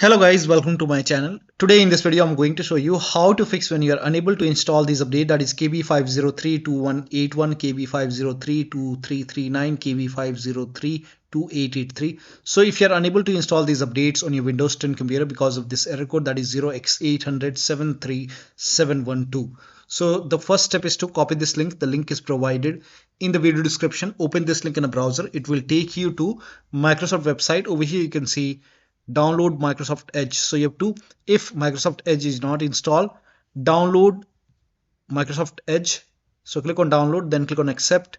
Hello guys, welcome to my channel. Today in this video I'm going to show you how to fix when you are unable to install this update, that is KB5032181, KB5032339, KB5032883. So if you are unable to install these updates on your Windows 10 computer because of this error code, that is 0x80073712. So the first step is to copy this link. The link is provided in the video description. Open this link in a browser. It will take you to Microsoft website. Over here you can see download Microsoft Edge. So you have to, if Microsoft Edge is not installed, download Microsoft Edge. So click on download, then click on accept,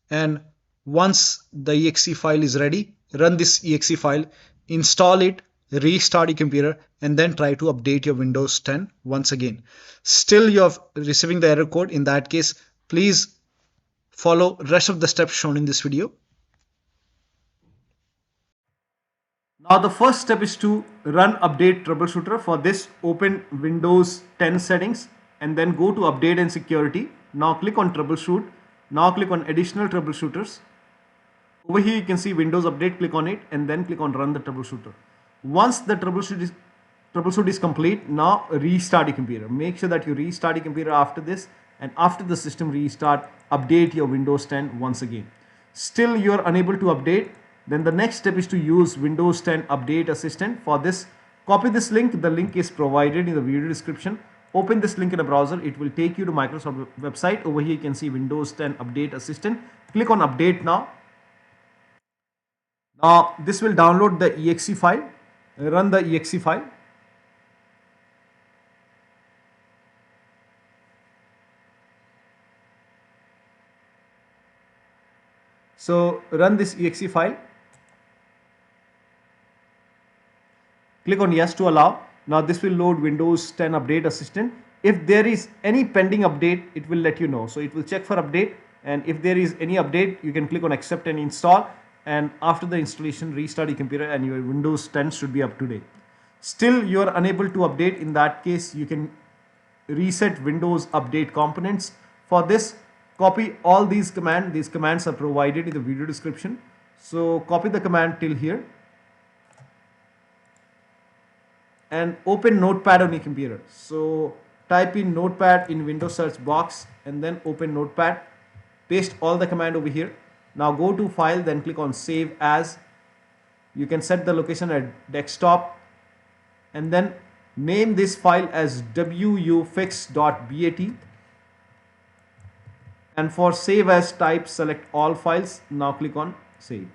and once the exe file is ready, run this exe file, install it, restart your computer, and then try to update your Windows 10 once again. Still you are receiving the error code. In that case, please follow rest of the steps shown in this video. Now the first step is to run update troubleshooter. For this, open Windows 10 settings and then go to update and security. Now click on troubleshoot. Now click on additional troubleshooters. Over here you can see Windows update, click on it and then click on run the troubleshooter. Once the troubleshoot is complete, now restart your computer. Make sure that you restart your computer after this, and after the system restart, update your Windows 10 once again. Still you are unable to update, then the next step is to use Windows 10 Update Assistant. For this, copy this link. The link is provided in the video description. Open this link in a browser. It will take you to Microsoft website. Over here you can see Windows 10 Update Assistant. Click on Update now. Now this will download the exe file. Run the exe file. So run this exe file. Click on yes to allow. Now this will load Windows 10 Update Assistant. If there is any pending update, it will let you know. So it will check for update, and if there is any update, you can click on accept and install, and after the installation, restart your computer and your Windows 10 should be up to date. Still you are unable to update. In that case, you can reset Windows Update components. For this, copy all these commands. These commands are provided in the video description. So copy the command till here and open Notepad on your computer. So type in Notepad in Windows search box and then open Notepad. Paste all the command over here. Now go to file, then click on save as. You can set the location at desktop and then name this file as wuauserv.bat. And for save as type, select all files. Now click on save.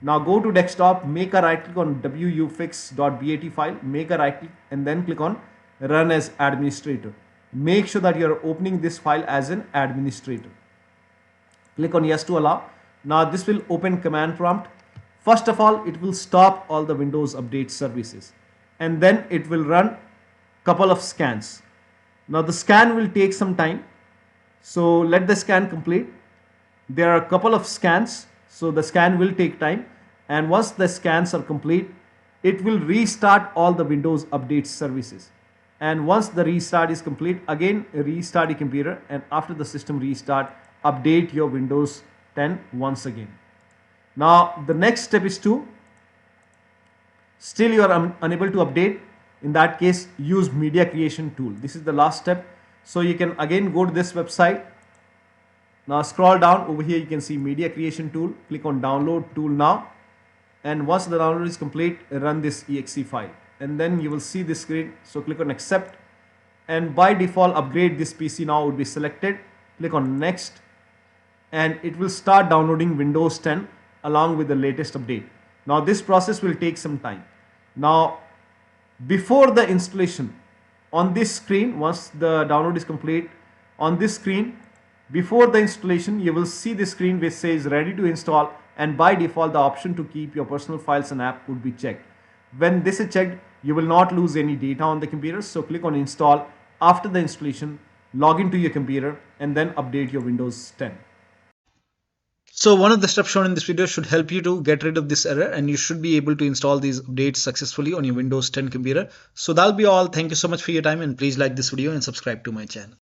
Now go to desktop, make a right click on wuauserv.bat file, make a right click and then click on run as administrator. Make sure that you are opening this file as an administrator. Click on yes to allow. Now this will open command prompt. First of all, it will stop all the Windows Update services and then it will run couple of scans. Now the scan will take some time. So let the scan complete. There are a couple of scans. So the scan will take time, and once the scans are complete, it will restart all the Windows Update services. And once the restart is complete, again restart your computer, and after the system restart, update your Windows 10 once again. Now the next step is to, still you are unable to update. In that case, use media creation tool. This is the last step. So you can again go to this website. Now scroll down. Over here you can see media creation tool. Click on download tool now, and once the download is complete, run this exe file and then you will see this screen. So click on accept, and by default upgrade this PC now would be selected. Click on next and it will start downloading Windows 10 along with the latest update. Now this process will take some time. Now before the installation, on this screen, once the download is complete, on this screen, before the installation, you will see the screen which says ready to install, and by default the option to keep your personal files and app would be checked. When this is checked, you will not lose any data on the computer. So click on install. After the installation, log into your computer and then update your Windows 10. So one of the steps shown in this video should help you to get rid of this error, and you should be able to install these updates successfully on your Windows 10 computer. So that'll be all. Thank you so much for your time, and please like this video and subscribe to my channel.